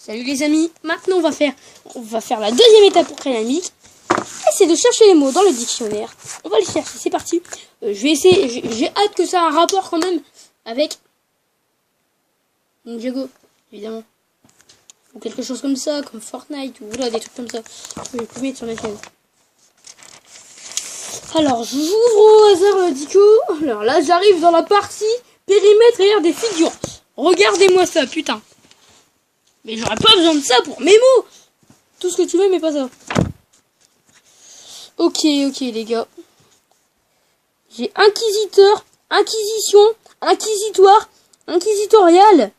Salut les amis, maintenant on va faire la deuxième étape pour créer la musique. Et c'est de chercher les mots dans le dictionnaire. On va les chercher, c'est parti. Je vais essayer, j'ai hâte que ça ait un rapport quand même avec Ninjago, évidemment. Ou quelque chose comme ça, comme Fortnite, ou voilà, des trucs comme ça. Je vais les mettre sur la chaîne. Alors, j'ouvre au hasard le dico. Alors là, j'arrive dans la partie périmètre et air des figures. Regardez-moi ça, putain. Mais j'aurais pas besoin de ça pour mes mots. Tout ce que tu veux, mais pas ça. Ok, les gars. J'ai inquisiteur, inquisition, inquisitoire, inquisitorial,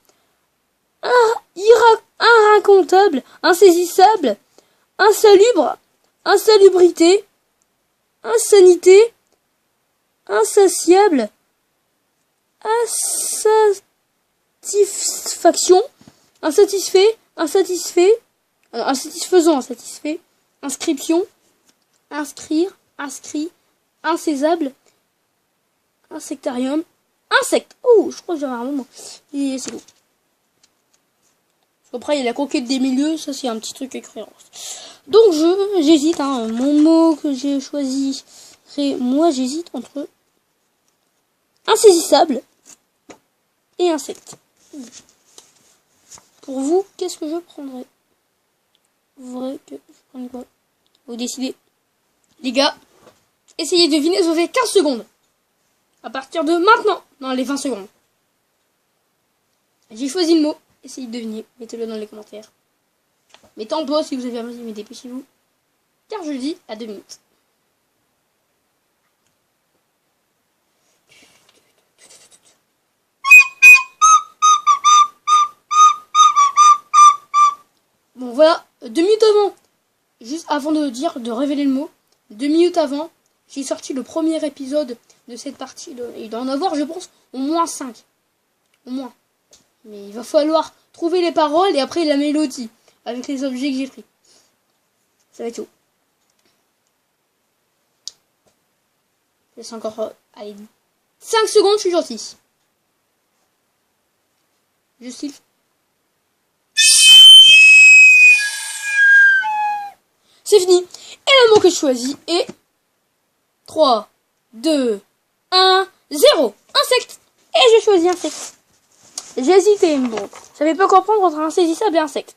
inracontable, insaisissable, insalubre, insalubrité, insanité, insatiable, insatisfaction, insatisfait, insatisfaisant, insatisfait, inscription, inscrire, inscrit, insaisable, insectarium, insecte. Oh, je crois que j'avais un moment. Et c'est bon. Après, il y a la conquête des milieux, ça c'est un petit truc écrit. Donc j'hésite, hein, mon mot que j'ai choisi, moi j'hésite entre insaisissable et insecte. Pour vous, qu'est-ce que je prendrais? Vrai que je prends quoi? Vous décidez. Les gars, essayez de deviner, vous avez 15 secondes. À partir de maintenant, dans les 20 secondes. J'ai choisi le mot. Essayez de deviner. Mettez-le dans les commentaires. Mettez en pause si vous avez envie, mais dépêchez-vous. Car je dis à 2 minutes. Bon voilà, 2 minutes avant. Juste avant de révéler le mot. 2 minutes avant, j'ai sorti le premier épisode de cette partie. Il doit en avoir, je pense, au moins 5. Au moins. Mais il va falloir trouver les paroles et après la mélodie. Avec les objets que j'ai pris. Ça va être chaud. Laisse encore... allez, 5 secondes, je suis gentil. Je siffle. C'est fini. Et le mot que je choisis est 3, 2, 1, 0. Insecte. Et j'ai choisi insecte. J'ai hésité. Bon, je savais pas comprendre entre insaisissable et insecte.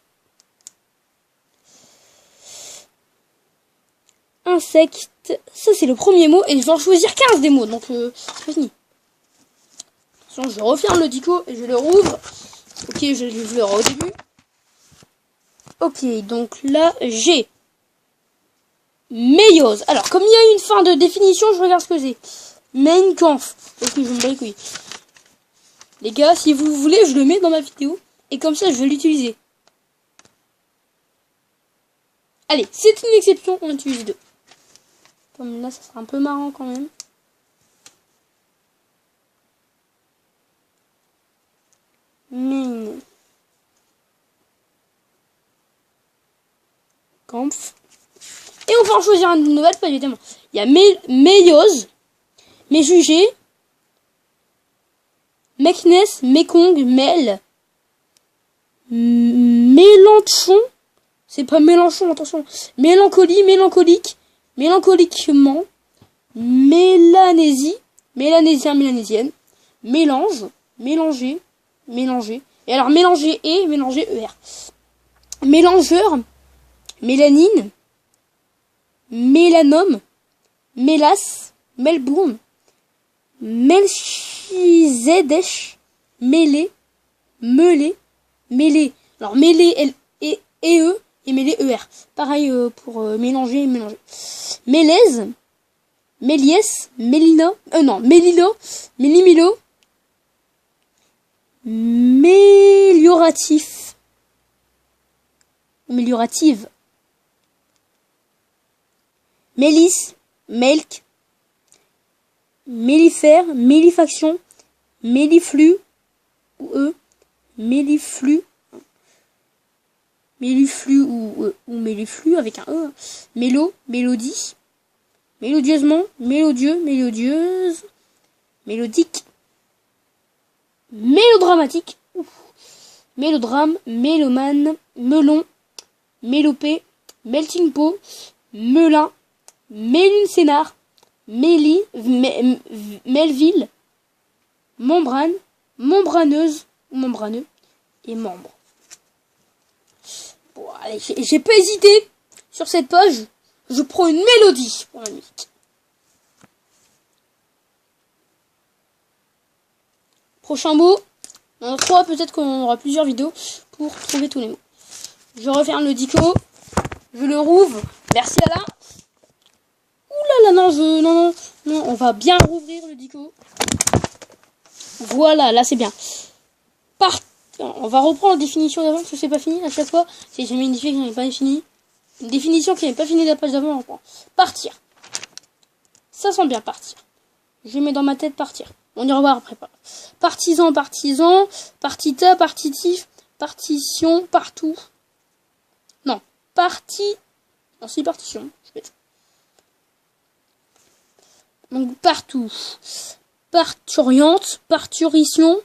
Insecte. Ça, c'est le premier mot. Et je vais en choisir 15 des mots. Donc, c'est fini. Attention, je referme le dico et je le rouvre. Ok, je le au début. Ok, donc là, j'ai Meiose. Alors, comme il y a une fin de définition, je regarde ce que c'est. Mein Kampf. Ok, je me bats les couilles. Les gars, si vous voulez, je le mets dans ma vidéo. Et comme ça, je vais l'utiliser. Allez, c'est une exception, on utilise 2. Comme là, ça sera un peu marrant quand même. Mein Kampf. Et on va en choisir une nouvelle, pas évidemment. Il y a Meiose, Méjugé, Meknès, Mekong, Mel, Mélenchon, c'est pas Mélenchon, attention, Mélancolie, mélancolique, mélancoliquement, Mélanésie, mélánésien, mélanésienne, mélange, mélanger, mélanger, et alors mélanger et mélanger ER, mélangeur, mélanine, mélanome, mélas, Melbourne, Melchizedek, mêlé, meulé, mêlé. Alors mêlé L et E et mêlé ER. Pareil pour mélanger et mélanger. Mélèze, Méliès, Mélina, non, Mélilo, Mélimilo, mélioratif, améliorative. Mélis, Melk, Mélifère, Mélifaction, Méliflu, ou Méliflu, ou Méliflu avec un E, Mélo, Mélodie, mélodieusement, mélodieux, mélodieuse, mélodique, mélodramatique, mélodrame, mélomane, melon, mélopée, melting pot, melun, Méline Sénard, Mélie, Melville, membrane, membraneuse, membraneux et membre. Bon, allez, j'ai pas hésité sur cette page. Je prends une mélodie pour la musique. Prochain mot. On en a 3, peut-être qu'on aura plusieurs vidéos pour trouver tous les mots. Je referme le dico. Je le rouvre. Merci Alain. Ouh là là, non, on va bien rouvrir le dico. Voilà, là c'est bien. On va reprendre la définition d'avant, parce que c'est pas fini à chaque fois. Si j'ai mis une définition qui n'est pas finie. Une définition qui n'est pas finie de la page d'avant, on reprend. Partir. Ça sent bien partir. Je mets dans ma tête partir. On y revoit après. Partisan, partisan. Partita, partitif. Partition, partout. Non. Parti. Non, c'est partition. Je vais... Donc partout. Parturiente, parturition.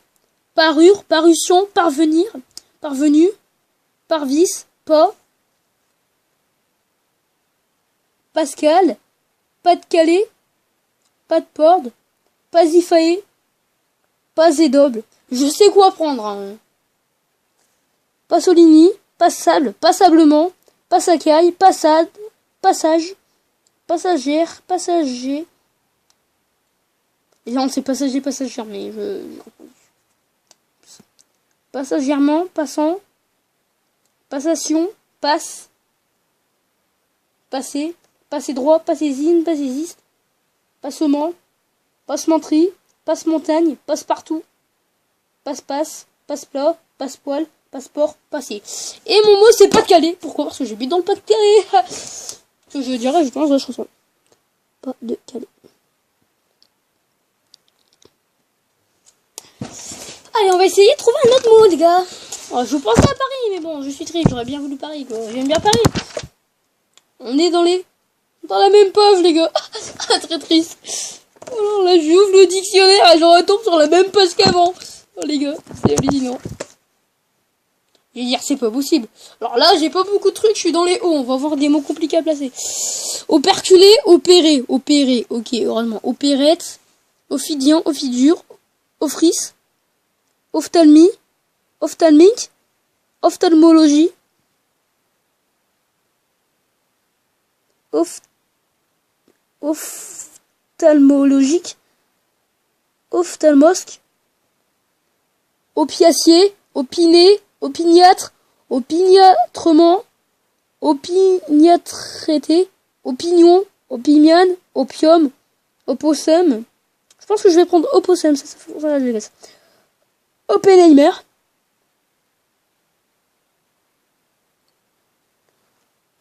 Parure, parution, parvenir. Parvenu. Parvis, pas. Pascal. Pas de Calais. Pas de Porde. Pasifae. Pasédoble. Je sais quoi prendre. Hein. Pasolini. Passable. Passablement. Passacaille. Passade. Passage. Passagère. Passager. Et non, c'est passager, passagère, mais je... Passagèrement. Passant. Passation. Passe. Passer. Passer droit. Passézine. Passéziste. Passement. Passementerie. Passe-montagne. Passe-partout. Passe-passe. Passe-plat. Passe-poil. Passeport. Passé. Et mon mot, c'est pas de Calais. Pourquoi? Parce que j'habite dans le Pas-de-Calais. Que je dirais, je pense, la chanson. Pas de Calais. Allez, on va essayer de trouver un autre mot, les gars. Alors, je pensais à Paris, mais bon, je suis triste. J'aurais bien voulu Paris, quoi. J'aime bien Paris. On est dans la même page, les gars. Très triste. Alors là, j'ouvre le dictionnaire et j'en retombe sur la même page qu'avant. Oh, les gars, c'est hallucinant. Je vais dire, c'est pas possible. Alors là, j'ai pas beaucoup de trucs, je suis dans les hauts. On va voir des mots compliqués à placer. Operculé, opéré, opéré. Ok, heureusement. Opérette, ophidian, ophidure, ofrice, ophtalmie, ophtalmique, ophtalmologie, ophtalmologique, ophtalmosque, opiacier, opiné, opiniâtre, opiniâtrement, opiniâtreté, opinion, opimiane, opium, opossum. Je pense que je vais prendre opossum, ça fait ça, je laisse. Oppenheimer.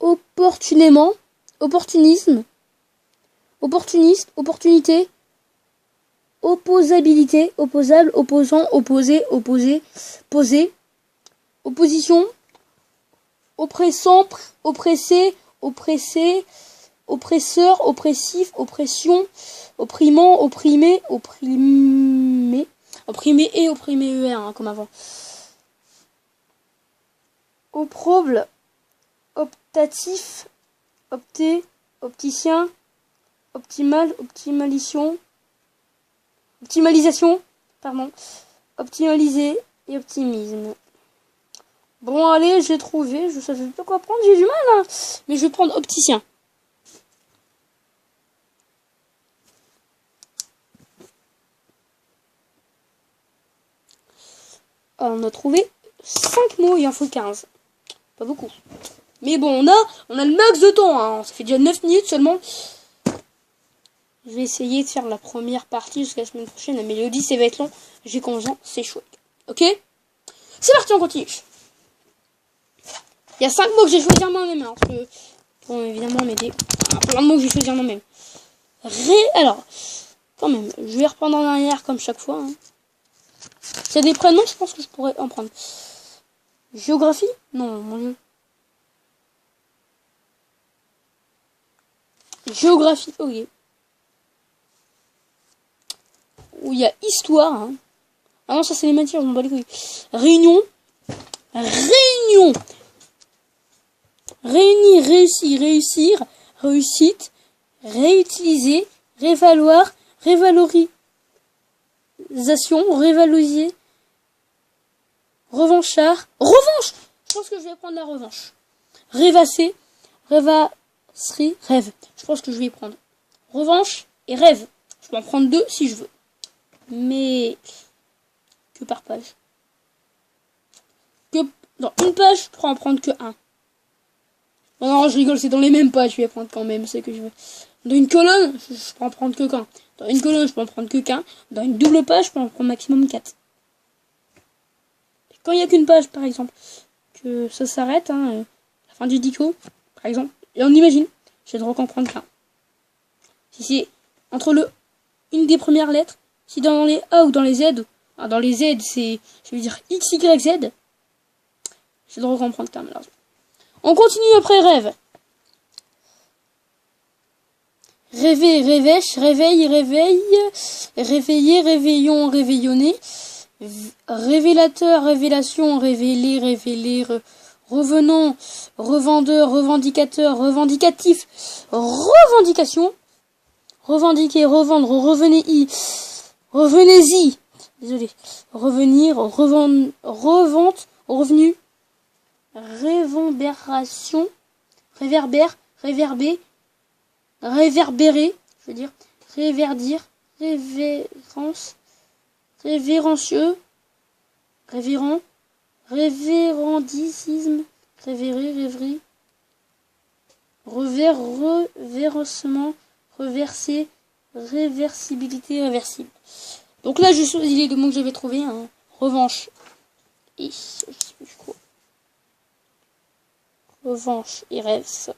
Opportunément, opportunisme, opportuniste, opportunité, opposabilité, opposable, opposant, opposé, opposé, posé, opposition, oppressant, oppressé, oppressé, oppresseur, oppressif, oppression, opprimant, opprimé, opprimé, opprimé et opprimé ER, hein, comme avant. Opproble, optatif, opté, opticien, optimal, optimalisation, pardon, optimaliser et optimisme. Bon, allez, j'ai trouvé, je savais pas quoi prendre, j'ai du mal, hein, mais je vais prendre opticien. Alors, on a trouvé 5 mots, il en faut 15. Pas beaucoup. Mais bon, on a le max de temps, hein. Ça fait déjà 9 minutes seulement. Je vais essayer de faire la première partie jusqu'à la semaine prochaine. La mélodie, ça va être long. J'ai confiance, c'est chouette. Ok? C'est parti, on continue. Il y a 5 mots que j'ai choisi moi-même. Hein, parce que, bon, évidemment, m'aider. Plein de mots que j'ai choisi moi-même. Alors, quand même, je vais reprendre en arrière comme chaque fois. Hein. S'il y a des prénoms, je pense que je pourrais en prendre. Géographie? Non, mon dieu. Géographie, ok. Où il y a histoire. Hein. Ah non, ça c'est les matières, je m'en bats les couilles. Réunion. Réunion. Réunir, réussir, réussir, réussite, réutiliser, révaloir, révalorisation, révaloriser, revanchard, revanche. Je pense que je vais prendre la revanche. Rêvasser, rêvasserie, rêve. Je pense que je vais prendre revanche et rêve. Je peux en prendre 2 si je veux. Mais que par page. Que dans une page, je pourrais en prendre que 1. Non, je rigole, c'est dans les mêmes pages, je vais prendre quand même ce que je veux. Dans une colonne, je peux en prendre que qu'un. Dans une colonne, je peux en prendre que qu'un. Dans une double page, je peux en prendre maximum 4. Quand il n'y a qu'une page, par exemple, que ça s'arrête, la fin du dico, par exemple, et on imagine, j'ai le droit qu'en prendre qu'un. Si c'est entre une des premières lettres, si dans les A ou dans les Z, dans les Z, c'est, je vais dire X, Y, Z, j'ai le droit qu'en prendre qu'un, malheureusement. On continue après rêve. Rêver, rêvèche, réveil, réveil, réveiller, réveillon, réveillonner, révélateur, révélation, révéler, révéler, revenant, revendeur, revendicateur, revendicatif, revendication, revendiquer, revendre, revenez-y, revenez-y, désolé, revenir, revente, revenu, réverbération, réverbère, réverber, réverbérer, je veux dire, réverdir, révérence, révérencieux, révérend, révérendicisme, révérer, rêverie, revers, reversement, reverser, réversibilité, réversible. Donc là, je choisis les 2 mots que j'avais trouvés, revanche et je crois. Revanche et rêve, c'est ça.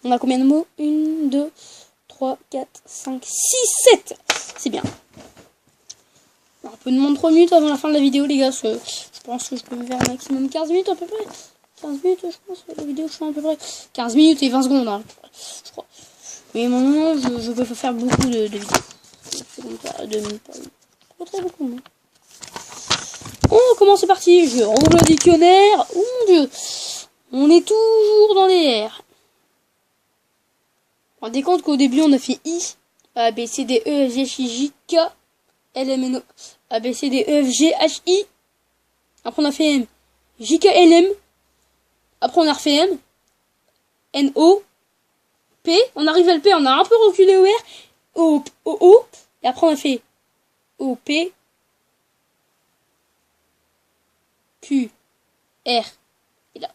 On a combien de mots? 1, 2, 3, 4, 5, 6, 7. C'est bien. Un peu de moins de 3 minutes avant la fin de la vidéo, les gars. Je pense que je peux me faire un maximum 15 minutes à peu près. 15 minutes, je pense. La vidéo, je fais à peu près 15 minutes et 20 secondes. Je crois. Mais maintenant, je peux faire beaucoup de vidéos. C'est comme ça, 2 minutes. Pas très beaucoup, non. Oh, comment c'est parti? Je roule le dictionnaire. Oh mon dieu. On est toujours dans les R. On rendez compte qu'au début on a fait I, A, B, C, D, E, F, G, H, I, J, K, L, M, N, O, A, B, C, D, E, F, G, H, I. Après on a fait M, J, K, L, M. Après on a refait M, N, O, P. On arrive à le P, on a un peu reculé au R, O. Et après on a fait O, P, Q, R. Et là.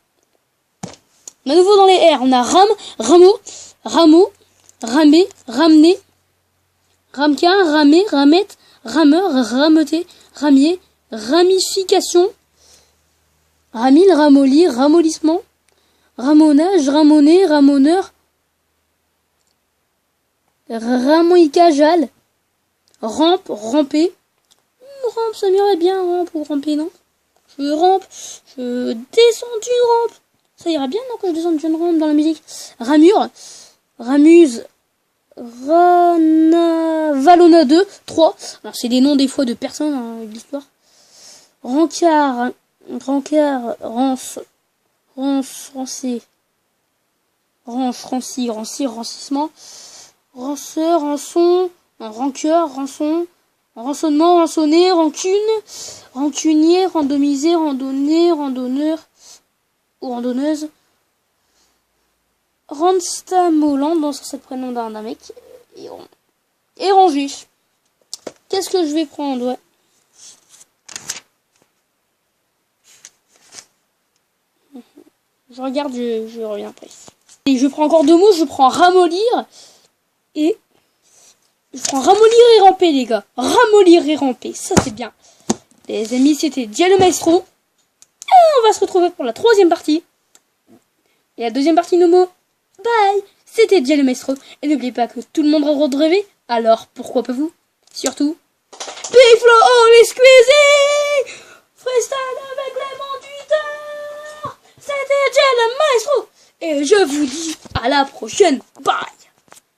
On a nouveau dans les R, on a ram, rameau, rameau, ramé, ramener, ramequin, ramé, ramette, rameur, rameuter, ramier, ramification, ramille, ramollir, ramollissement, ramonage, ramoner, ramoneur, ramoïcajal, rampe, ramper. Rampe, ça m'irait bien, rampe ou ramper, non? Je rampe, je descends d'une rampe. Ça ira bien, non, quand je descends d'une rampe dans la musique. Ramure, ramuse, Valona 2, 3. Alors, c'est des noms des fois de personnes avec l'histoire. Rancard, rance, rancé, ranche, ranci, rancissement. Ranceur, rançon, rancœur, rançon, rançonnement, rançonner, rancune, rancunier, randomiser, randonnée, randonneur ou randonneuse. Randstamoland, bon, ça c'est le prénom d'un mec. Et ranger. Qu'est-ce que je vais prendre? Ouais. Je regarde, je reviens après. Et je prends encore 2 mots, je prends ramollir et je prends ramollir et ramper, les gars. Ramollir et ramper, ça c'est bien. Les amis, c'était Diallo Maestro. Et on va se retrouver pour la 3e partie. Et la 2e partie, nos mots. Bye. C'était Diallo Maestro. Et n'oubliez pas que tout le monde a le droit de rêver. Alors, pourquoi pas vous? Surtout, Big Flo, all squeezy freestyle avec les moniteurs. C'était Diallo Maestro. Et je vous dis à la prochaine. Bye.